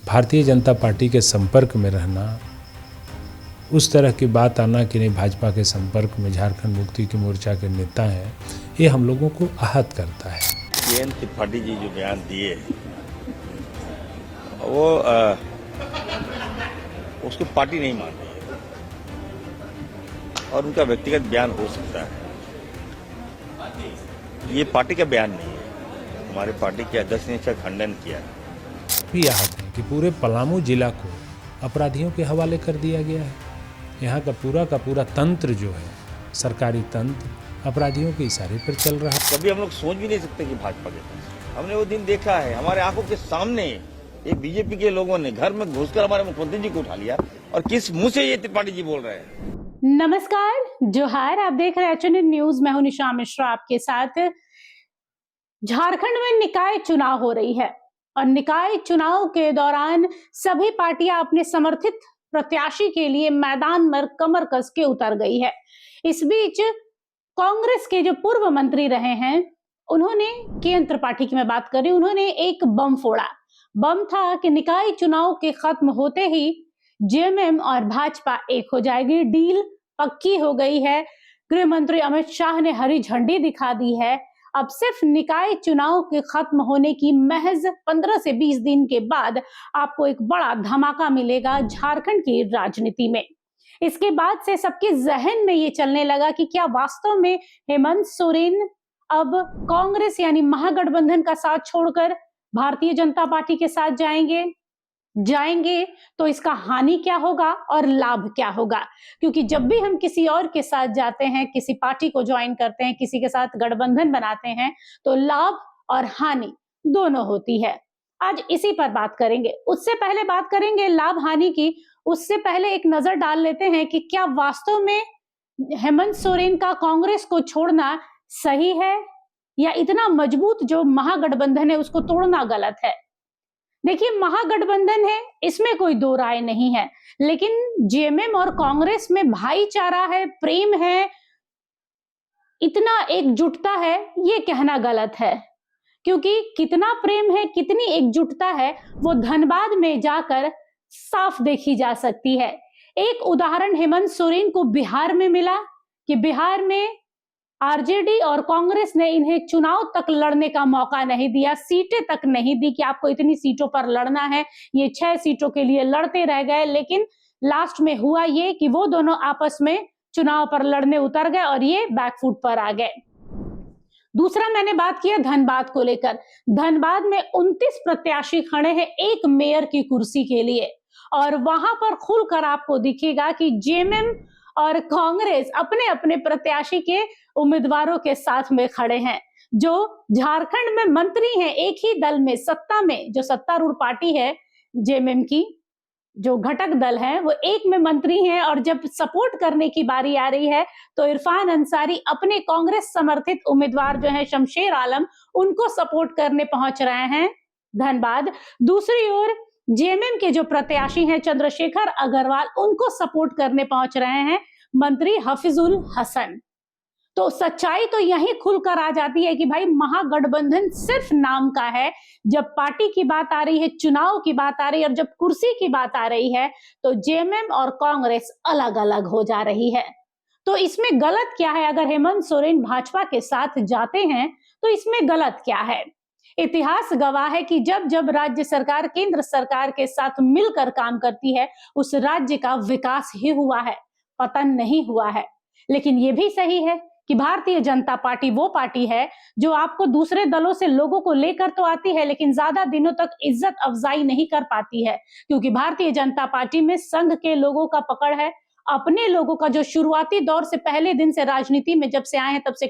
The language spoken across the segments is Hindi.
भारतीय जनता पार्टी के संपर्क में रहना, उस तरह की बात आना कि नहीं भाजपा के संपर्क में झारखंड मुक्ति की मोर्चा के नेता हैं, ये हम लोगों को आहत करता है। के.एन. त्रिपाठी जी जो बयान दिए वो उसको पार्टी नहीं मान रही है और उनका व्यक्तिगत बयान हो सकता है, ये पार्टी का बयान नहीं है। हमारे पार्टी के अध्यक्ष ने इसका खंडन किया भी आहत है कि पूरे पलामू जिला को अपराधियों के हवाले कर दिया गया है। यहाँ का पूरा तंत्र जो है, सरकारी तंत्र अपराधियों के इशारे पर चल रहा है। कभी हम लोग सोच भी नहीं सकते कि भाजपा के पास, हमने वो दिन देखा है हमारे आंखों के सामने, एक बीजेपी के लोगों ने घर में घुसकर हमारे मुख्यमंत्री जी को उठा लिया और किस मुंह से ये त्रिपाठी जी बोल रहे हैं। नमस्कार, जोहार, आप देख रहे हैं एचएनएन न्यूज। मैं हूं निशा मिश्रा आपके साथ। झारखंड में निकाय चुनाव हो रही है और निकाय चुनाव के दौरान सभी पार्टियां अपने समर्थित प्रत्याशी के लिए मैदान में कमर कस के उतर गई है। इस बीच कांग्रेस के जो पूर्व मंत्री रहे हैं, उन्होंने के.एन. त्रिपाठी की मैं बात कर रही हूं, उन्होंने एक बम फोड़ा। बम था कि निकाय चुनाव के खत्म होते ही जेएमएम और भाजपा एक हो जाएगी, डील पक्की हो गई है। गृह मंत्री अमित शाह ने हरी झंडी दिखा दी है। अब सिर्फ निकाय चुनाव के खत्म होने की महज 15 से 20 दिन के बाद आपको एक बड़ा धमाका मिलेगा झारखंड की राजनीति में। इसके बाद से सबके जहन में ये चलने लगा कि क्या वास्तव में हेमंत सोरेन अब कांग्रेस यानी महागठबंधन का साथ छोड़कर भारतीय जनता पार्टी के साथ जाएंगे तो इसका हानि क्या होगा और लाभ क्या होगा। क्योंकि जब भी हम किसी और के साथ जाते हैं, किसी पार्टी को ज्वाइन करते हैं, किसी के साथ गठबंधन बनाते हैं, तो लाभ और हानि दोनों होती है। आज इसी पर बात करेंगे। उससे पहले बात करेंगे लाभ हानि की, उससे पहले एक नजर डाल लेते हैं कि क्या वास्तव में हेमंत सोरेन का कांग्रेस को छोड़ना सही है या इतना मजबूत जो महागठबंधन है उसको तोड़ना गलत है। देखिए, महागठबंधन है, इसमें कोई दो राय नहीं है, लेकिन जेएमएम और कांग्रेस में भाईचारा है, प्रेम है, इतना एकजुटता है, ये कहना गलत है। क्योंकि कितना प्रेम है, कितनी एकजुटता है, वो धनबाद में जाकर साफ देखी जा सकती है। एक उदाहरण हेमंत सोरेन को बिहार में मिला कि बिहार में आरजेडी और कांग्रेस ने इन्हें चुनाव तक लड़ने का मौका नहीं दिया, सीटें तक नहीं दी कि आपको इतनी सीटों पर लड़ना है। ये 6 सीटों के लिए लड़ते रह गए, लेकिन लास्ट में हुआ ये कि वो दोनों आपस में चुनाव पर लड़ने उतर गए और ये बैकफुट पर आ गए। दूसरा मैंने बात किया धनबाद को लेकर। धनबाद में 29 प्रत्याशी खड़े हैं एक मेयर की कुर्सी के लिए और वहां पर खुलकर आपको दिखेगा कि जेएमएम और कांग्रेस अपने अपने प्रत्याशी के उम्मीदवारों के साथ में खड़े हैं। जो झारखंड में मंत्री हैं, एक ही दल में सत्ता में, जो सत्तारूढ़ पार्टी है जेएमएम की, जो घटक दल है, वो एक में मंत्री हैं और जब सपोर्ट करने की बारी आ रही है तो इरफान अंसारी अपने कांग्रेस समर्थित उम्मीदवार जो है शमशेर आलम, उनको सपोर्ट करने पहुंच रहे हैं धनबाद। दूसरी ओर जेएमएम के जो प्रत्याशी हैं चंद्रशेखर अग्रवाल, उनको सपोर्ट करने पहुंच रहे हैं मंत्री हफीजुल हसन। तो सच्चाई तो यही खुलकर आ जाती है कि भाई महागठबंधन सिर्फ नाम का है। जब पार्टी की बात आ रही है, चुनाव की बात आ रही है और जब कुर्सी की बात आ रही है तो जेएमएम और कांग्रेस अलग अलग हो जा रही है। तो इसमें गलत क्या है? अगर हेमंत सोरेन भाजपा के साथ जाते हैं तो इसमें गलत क्या है? इतिहास गवाह है कि जब जब राज्य सरकार केंद्र सरकार के साथ मिलकर काम करती है, उस राज्य का विकास ही हुआ है, पतन नहीं हुआ है। लेकिन यह भी सही है कि भारतीय जनता पार्टी वो पार्टी है जो आपको दूसरे दलों से लोगों को लेकर तो आती है, लेकिन ज्यादा दिनों तक इज्जत अफजाई नहीं कर पाती है। क्योंकि भारतीय जनता पार्टी में संघ के लोगों का पकड़ है। अपने लोगों का जो शुरुआती दौर से पहले दिन से राजनीति में जब से आए हैं तब से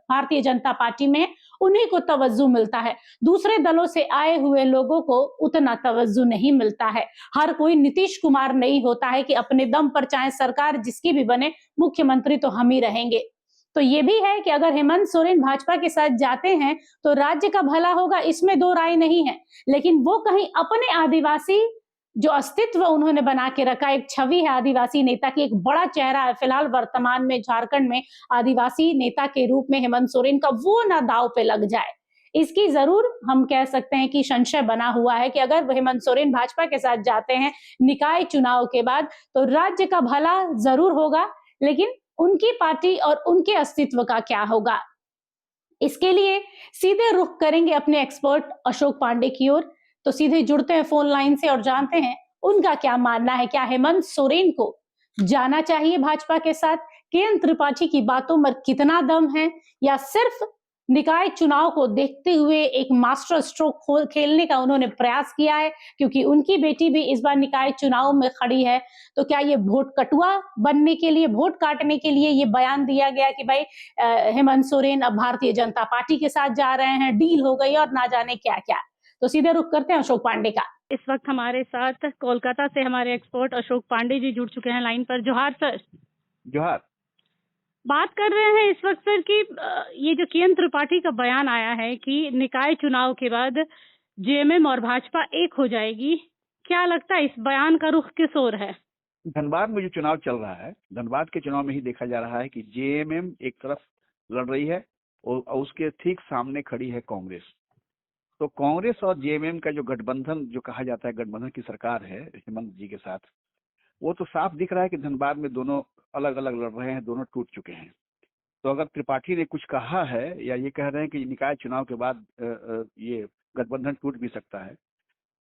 भारतीय जनता पार्टी में उन्हीं को तवज्जो मिलता है। दूसरे दलों से आए हुए लोगों को उतना तवज्जो नहीं मिलता है। हर कोई नीतीश कुमार नहीं होता है कि अपने दम पर चाहे सरकार जिसकी भी बने, मुख्यमंत्री तो हम ही रहेंगे। तो ये भी है कि अगर हेमंत सोरेन भाजपा के साथ जाते हैं तो राज्य का भला होगा, इसमें दो राय नहीं है। लेकिन वो कहीं अपने आदिवासी जो अस्तित्व उन्होंने बना के रखा, एक छवि है आदिवासी नेता की, एक बड़ा चेहरा है फिलहाल वर्तमान में झारखंड में आदिवासी नेता के रूप में हेमंत सोरेन का, वो ना दांव पे लग जाए। इसकी जरूर हम कह सकते हैं कि संशय बना हुआ है कि अगर हेमंत सोरेन भाजपा के साथ जाते हैं निकाय चुनाव के बाद तो राज्य का भला जरूर होगा, लेकिन उनकी पार्टी और उनके अस्तित्व का क्या होगा। इसके लिए सीधे रुख करेंगे अपने एक्सपर्ट अशोक पांडे की ओर। तो सीधे जुड़ते हैं फोन लाइन से और जानते हैं उनका क्या मानना है। क्या हेमंत सोरेन को जाना चाहिए भाजपा के साथ? केएन त्रिपाठी की बातों में कितना दम है, या सिर्फ निकाय चुनाव को देखते हुए एक मास्टर स्ट्रोक खेलने का उन्होंने प्रयास किया है, क्योंकि उनकी बेटी भी इस बार निकाय चुनाव में खड़ी है। तो क्या ये वोट कटुआ बनने के लिए, वोट काटने के लिए ये बयान दिया गया कि भाई हेमंत सोरेन अब भारतीय जनता पार्टी के साथ जा रहे हैं, डील हो गई और ना जाने क्या क्या। तो सीधे रुख करते हैं अशोक पांडे का। इस वक्त हमारे साथ कोलकाता से हमारे एक्सपर्ट अशोक पांडे जी जुड़ चुके हैं लाइन पर। जोहार सर। जोहार। बात कर रहे हैं इस वक्त सर कि ये जो केएन त्रिपाठी का बयान आया है कि निकाय चुनाव के बाद जेएमएम और भाजपा एक हो जाएगी, क्या लगता है इस बयान का रुख किस ओर है? धनबाद में जो चुनाव चल रहा है, धनबाद के चुनाव में ही देखा जा रहा है कि जेएमएम एक तरफ लड़ रही है और उसके ठीक सामने खड़ी है कांग्रेस। तो कांग्रेस और जेएमएम का जो गठबंधन जो कहा जाता है, गठबंधन की सरकार है हेमंत जी के साथ, वो तो साफ दिख रहा है कि धनबाद में दोनों अलग अलग लड़ रहे हैं, दोनों टूट चुके हैं। तो अगर त्रिपाठी ने कुछ कहा है या ये कह रहे हैं कि निकाय चुनाव के बाद ये गठबंधन टूट भी सकता है,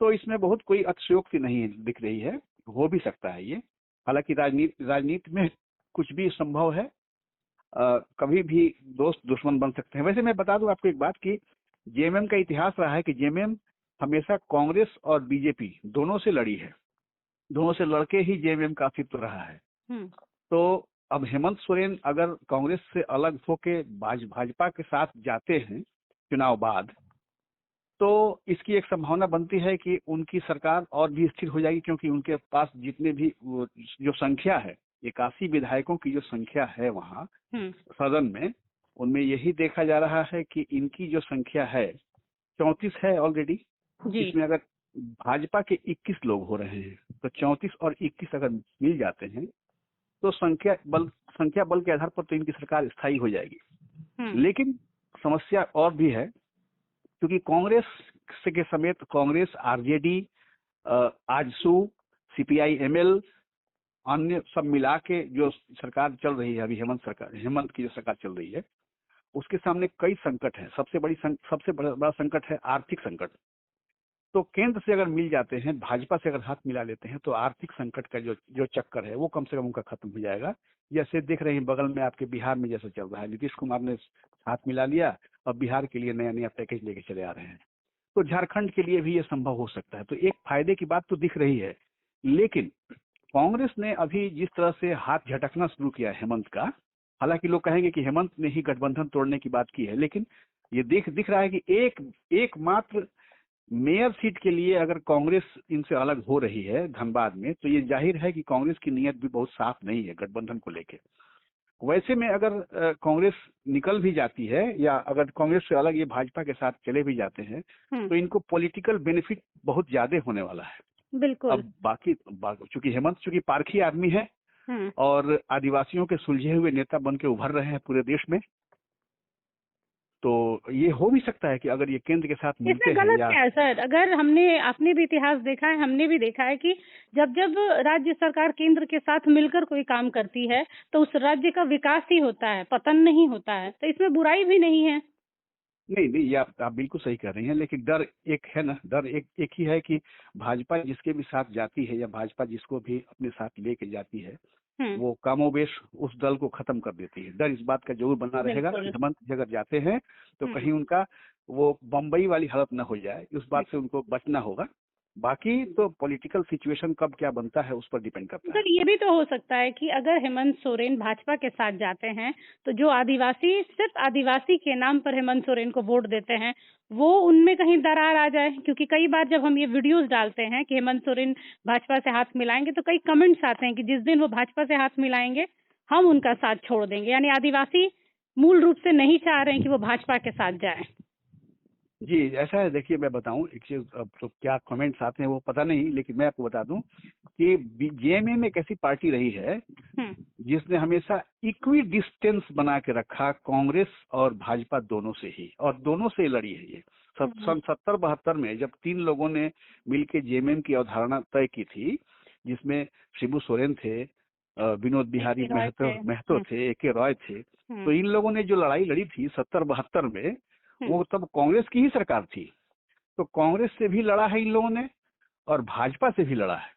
तो इसमें बहुत कोई अतिशयोक्ति नहीं दिख रही है। हो भी सकता है ये। हालांकि राजनीति में कुछ भी संभव है, कभी भी दोस्त दुश्मन बन सकते हैं। वैसे मैं बता दूं आपको एक बात कि जेएमएम का इतिहास रहा है कि जेएमएम हमेशा कांग्रेस और बीजेपी दोनों से लड़ी है, दोनों से लड़के ही जेएमएम का अस्तित्व रहा है। तो अब हेमंत सोरेन अगर कांग्रेस से अलग होके भाजपा के साथ जाते हैं चुनाव बाद, तो इसकी एक संभावना बनती है कि उनकी सरकार और भी स्थिर हो जाएगी, क्योंकि उनके पास जितने भी जो संख्या है, 81 विधायकों की जो संख्या है वहाँ सदन में, उनमें यही देखा जा रहा है कि इनकी जो संख्या है 34 है ऑलरेडी। इसमें अगर भाजपा के 21 लोग हो रहे हैं तो 34 और 21 अगर मिल जाते हैं तो संख्या बल के आधार पर तो इनकी सरकार स्थायी हो जाएगी। लेकिन समस्या और भी है, क्योंकि कांग्रेस के समेत कांग्रेस, आरजेडी, आजसू, सीपीआई-एमएल, अन्य सब मिला के जो सरकार चल रही है अभी, हेमंत की जो सरकार चल रही है, उसके सामने कई संकट है। सबसे बड़ा संकट है आर्थिक संकट। तो केंद्र से अगर मिल जाते हैं, भाजपा से अगर हाथ मिला लेते हैं, तो आर्थिक संकट का जो चक्कर है वो कम से कम उनका खत्म हो जाएगा। जैसे देख रहे हैं बगल में आपके बिहार में जैसा चल रहा है, नीतीश कुमार ने हाथ मिला लिया और बिहार के लिए नया नया पैकेज लेके चले आ रहे हैं। तो झारखंड के लिए भी ये संभव हो सकता है। तो एक फायदे की बात तो दिख रही है, लेकिन कांग्रेस ने अभी जिस तरह से हाथ झटकना शुरू किया है हेमंत का, हालांकि लोग कहेंगे कि हेमंत ने ही गठबंधन तोड़ने की बात की है, लेकिन ये दिख रहा है कि एकमात्र मेयर सीट के लिए अगर कांग्रेस इनसे अलग हो रही है धनबाद में, तो ये जाहिर है कि कांग्रेस की नीयत भी बहुत साफ नहीं है गठबंधन को लेके। वैसे में अगर कांग्रेस निकल भी जाती है या अगर कांग्रेस से अलग ये भाजपा के साथ चले भी जाते हैं, तो इनको पॉलिटिकल बेनिफिट बहुत ज्यादा होने वाला है। बिल्कुल। अब बाकी चूंकि हेमंत चूंकि पारखी आदमी है और आदिवासियों के सुलझे हुए नेता बन के उभर रहे हैं पूरे देश में, तो ये हो भी सकता है कि अगर ये केंद्र के साथ मिलते हैं। गलत क्या है सर? अगर आपने भी इतिहास देखा है, हमने भी देखा है कि जब राज्य सरकार केंद्र के साथ मिलकर कोई काम करती है तो उस राज्य का विकास ही होता है, पतन नहीं होता है। तो इसमें बुराई भी नहीं है। नहीं, ये आप बिल्कुल सही कह रही हैं, लेकिन डर एक है ना, डर एक ही है कि भाजपा जिसके भी साथ जाती है या भाजपा जिसको भी अपने साथ लेके जाती है, वो कामोबेश उस दल को खत्म कर देती है। डर इस बात का जरूर बना रहेगा कि हेमंत जी अगर जाते हैं तो कहीं उनका वो बम्बई वाली हालत न हो जाए, उस बात से उनको बचना होगा। बाकी तो पॉलिटिकल सिचुएशन कब क्या बनता है उस पर डिपेंड करता है। सर ये भी तो हो सकता है कि अगर हेमंत सोरेन भाजपा के साथ जाते हैं तो जो आदिवासी सिर्फ आदिवासी के नाम पर हेमंत सोरेन को वोट देते हैं, वो उनमें कहीं दरार आ जाए। क्योंकि कई बार जब हम ये वीडियोस डालते हैं कि हेमंत सोरेन भाजपा से हाथ मिलाएंगे, तो कई कमेंट्स आते हैं कि जिस दिन वो भाजपा से हाथ मिलाएंगे हम उनका साथ छोड़ देंगे। यानी आदिवासी मूल रूप से नहीं चाह रहे हैं कि वो भाजपा के साथ जाए। जी ऐसा है। देखिए मैं बताऊं एक चीज, अब तो क्या कमेंट्स आते हैं वो पता नहीं, लेकिन मैं आपको बता दूं कि जेएमएम एक ऐसी पार्टी रही है जिसने हमेशा इक्वी डिस्टेंस बना के रखा कांग्रेस और भाजपा दोनों से ही, और दोनों से लड़ी है ये। सन 70-72 में जब 3 लोगों ने मिलकर जेएमएम की अवधारणा तय की थी, जिसमें शिबू सोरेन थे, विनोद बिहारी महतो थे, ए.के. रॉय थे, तो इन लोगों ने जो लड़ाई लड़ी थी 70-72 में, वो तब कांग्रेस की ही सरकार थी। तो कांग्रेस से भी लड़ा है इन लोगों ने और भाजपा से भी लड़ा है।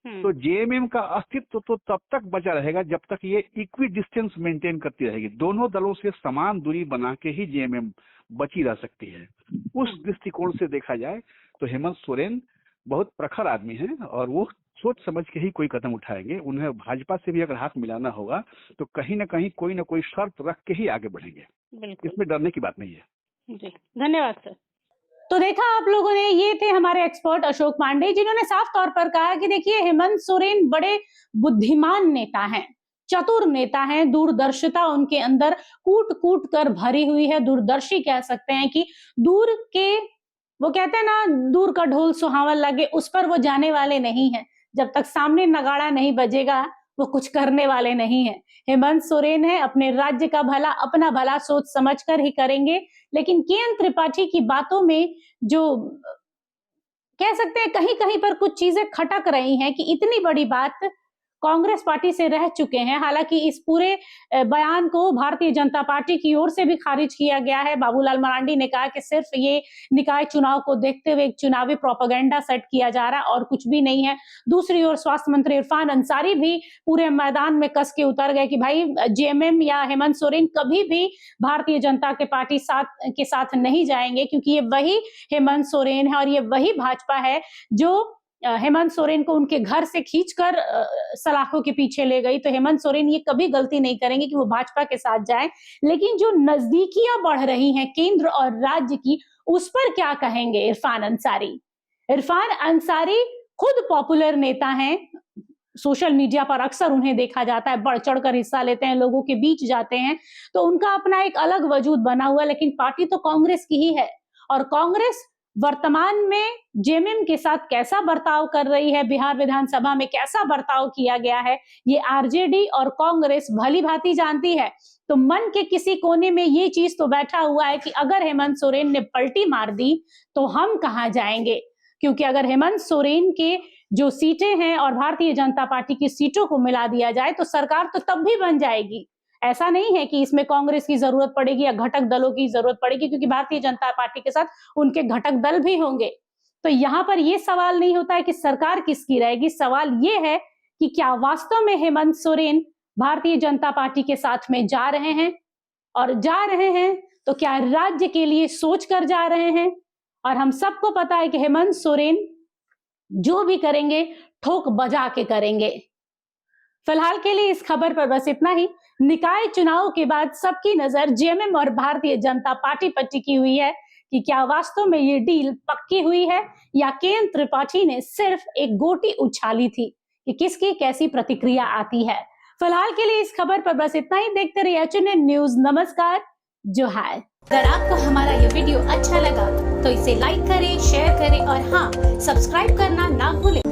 तो जेएमएम का अस्तित्व तो तब तक बचा रहेगा जब तक ये इक्वी डिस्टेंस मेंटेन करती रहेगी। दोनों दलों से समान दूरी बना के ही जेएमएम बची रह सकती है। उस दृष्टिकोण से देखा जाए तो हेमंत सोरेन बहुत प्रखर आदमी है और वो सोच समझ के ही कोई कदम उठाएंगे। उन्हें भाजपा से भी अगर हाथ मिलाना होगा तो कहीं ना कहीं कोई ना कोई शर्त रख के ही आगे बढ़ेंगे। इसमें डरने की बात नहीं है। जी, धन्यवाद सर। तो देखा आप लोगों ने, ये थे हमारे एक्सपर्ट अशोक पांडे, जिन्होंने साफ तौर पर कहा कि देखिए हेमंत सोरेन बड़े बुद्धिमान नेता हैं, चतुर नेता हैं, दूरदर्शिता उनके अंदर कूट कूट कर भरी हुई है। दूरदर्शी कह सकते हैं कि दूर के, वो कहते हैं ना, दूर का ढोल सुहावन लगे, उस पर वो जाने वाले नहीं है। जब तक सामने नगाड़ा नहीं बजेगा वो कुछ करने वाले नहीं है। हेमंत सोरेन है, अपने राज्य का भला, अपना भला सोच समझकर ही करेंगे। लेकिन के.एन. त्रिपाठी की बातों में जो कह सकते हैं कहीं कहीं पर कुछ चीजें खटक रही हैं कि इतनी बड़ी बात कांग्रेस पार्टी से रह चुके हैं। हालांकि इस पूरे बयान को भारतीय जनता पार्टी की ओर से भी खारिज किया गया है। बाबूलाल मरांडी ने कहा कि सिर्फ ये निकाय चुनाव को देखते हुए एक चुनावी प्रोपेगेंडा सेट किया जा रहा है और कुछ भी नहीं है। दूसरी ओर स्वास्थ्य मंत्री इरफान अंसारी भी पूरे मैदान में कस के उतर गए कि भाई जेएमएम या हेमंत सोरेन कभी भी भारतीय जनता के पार्टी के साथ नहीं जाएंगे, क्योंकि ये वही हेमंत सोरेन है और ये वही भाजपा है जो हेमंत सोरेन को उनके घर से खींचकर सलाखों के पीछे ले गई। तो हेमंत सोरेन ये कभी गलती नहीं करेंगे कि वो भाजपा के साथ जाएं। लेकिन जो नजदीकियां बढ़ रही हैं केंद्र और राज्य की, उस पर क्या कहेंगे इरफान अंसारी? इरफान अंसारी खुद पॉपुलर नेता हैं, सोशल मीडिया पर अक्सर उन्हें देखा जाता है, बढ़ चढ़कर हिस्सा लेते हैं, लोगों के बीच जाते हैं, तो उनका अपना एक अलग वजूद बना हुआ। लेकिन पार्टी तो कांग्रेस की ही है और कांग्रेस वर्तमान में जेएमएम के साथ कैसा बर्ताव कर रही है, बिहार विधानसभा में कैसा बर्ताव किया गया है, ये आरजेडी और कांग्रेस भली भांति जानती है। तो मन के किसी कोने में ये चीज तो बैठा हुआ है कि अगर हेमंत सोरेन ने पलटी मार दी तो हम कहां जाएंगे, क्योंकि अगर हेमंत सोरेन के जो सीटें हैं और भारतीय जनता पार्टी की सीटों को मिला दिया जाए तो सरकार तो तब भी बन जाएगी। ऐसा नहीं है कि इसमें कांग्रेस की जरूरत पड़ेगी या घटक दलों की जरूरत पड़ेगी, क्योंकि भारतीय जनता पार्टी के साथ उनके घटक दल भी होंगे। तो यहाँ पर यह सवाल नहीं होता है कि सरकार किसकी रहेगी, सवाल यह है कि क्या वास्तव में हेमंत सोरेन भारतीय जनता पार्टी के साथ में जा रहे हैं, और जा रहे हैं तो क्या राज्य के लिए सोच कर जा रहे हैं। और हम सबको पता है कि हेमंत सोरेन जो भी करेंगे ठोक बजा के करेंगे। फिलहाल के लिए इस खबर पर बस इतना ही। निकाय चुनाव के बाद सबकी नजर जेएमएम और भारतीय जनता पार्टी पर टिकी हुई है कि क्या वास्तव में ये डील पक्की हुई है या के.एन. त्रिपाठी ने सिर्फ एक गोटी उछाली थी, कि किसकी कैसी प्रतिक्रिया आती है। फिलहाल के लिए इस खबर पर बस इतना ही। देखते रहिए एचएनएन न्यूज। नमस्कार, जोहार। अगर आपको हमारा ये वीडियो अच्छा लगा तो इसे लाइक करें, शेयर करें और हाँ, सब्सक्राइब करना ना भूलें।